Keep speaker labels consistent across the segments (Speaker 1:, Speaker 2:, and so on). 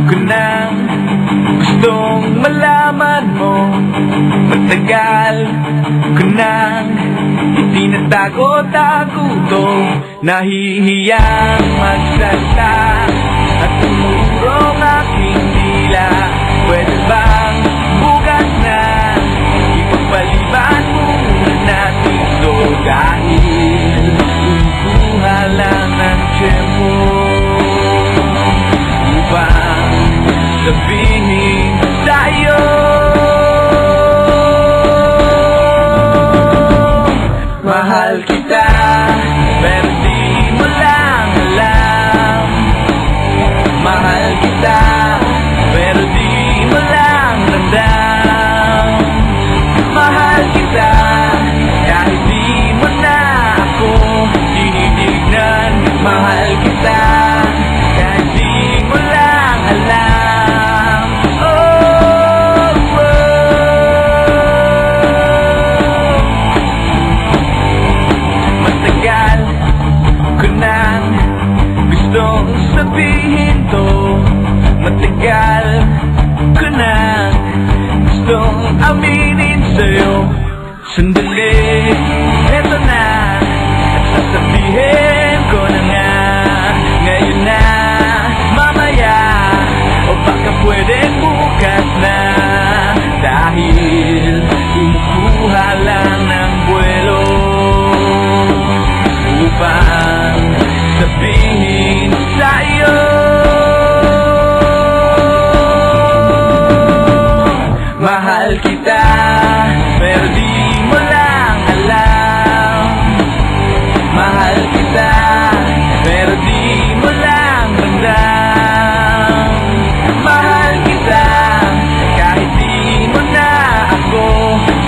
Speaker 1: ko nang gustong malaman mo. Matagal ko nang itinatago-tago to. Nahihiyang magsalita at tumurong aking dila. Pwede bang bukas na ipagpaliban muna natin to? Dahil kumukuha lang ng tiyempo upang sabihin sa'yo mahal kita, pero di mo lang alam. Mahal kita, pero di mo lang ramdam. Mahal kita, kahit di mo na ako tinitignan. Mahal kita, kahit di mo lang alam. Oh, matagal ko nang gustong sabihin to. Matagal ko nang gustong aminin sa'yo. Sandali, eto na, at sasabihin ko na nga. Ngayon na, mamaya, o baka pwedeng bukas na. Dahil kumukuha lang ng buwelo upang sabihin sa'yo mahal kita, pero di mo lang alam. Mahal kita, pero di mo lang ramdam. Mahal kita, kahit di mo na ako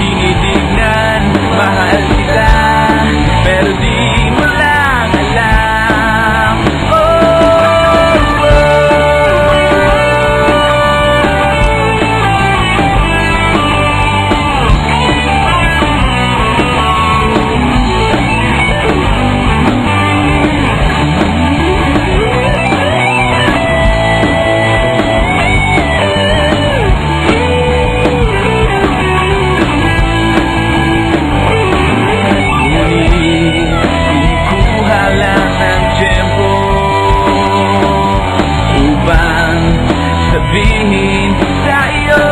Speaker 1: tinitignan. Mahal kita, pero di mo lang alam. Sabihin sa'yo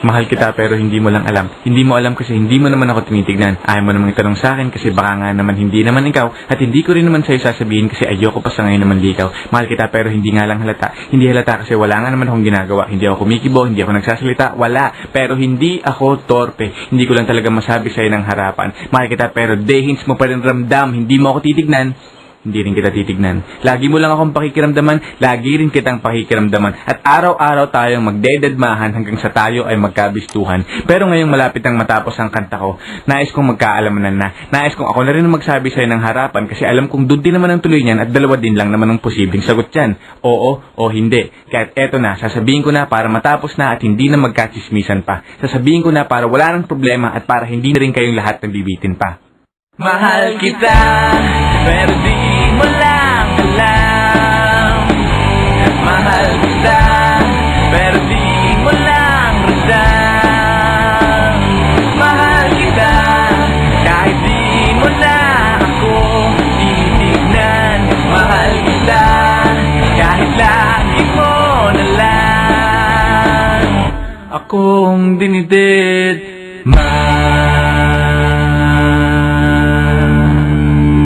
Speaker 1: mahal kita, pero hindi mo lang alam. Hindi mo alam kasi hindi mo naman ako tinitignan. Ayaw mo namang itanong sa akin kasi baka nga naman hindi naman ikaw. At hindi ko rin naman sa'yo sasabihin kasi ayoko pa sa ngayon naman likaw. Mahal kita, pero hindi nga lang halata. Hindi halata kasi wala nga naman akong ginagawa. Hindi ako kumikibo, hindi ako nagsasalita, wala. Pero hindi ako torpe. Hindi ko lang talaga masabi sa'yo ng harapan. Mahal kita, pero dehins mo pa rin ramdam. Hindi mo ako titignan. Hindi rin kita titignan. Lagi mo lang akong pakikiramdaman, lagi rin kitang pakikiramdaman. At araw-araw tayong magdededmahan hanggang sa tayo ay magkabistuhan. Pero ngayong malapit ang matapos ang kanta ko, nais kong magkaalamanan na. Nais kong ako na rin magsabi sa'yo ng harapan kasi alam kong doon din naman ang tuloy niyan at dalawa din lang naman ang posibleng sagot yan. Oo o hindi. Kahit eto na, sasabihin ko na para matapos na at hindi na magkachismisan pa. Sasabihin ko na para wala nang problema at para hindi na rin kayong lahat nabibitin pa. Mahal kita, pero di mo lang alam. Mahal kita, pero di mo lang ramdam. Mahal kita, kahit di mo na ako tinitignan. Mahal kita, kahit lagi mo na lang akong dinidid.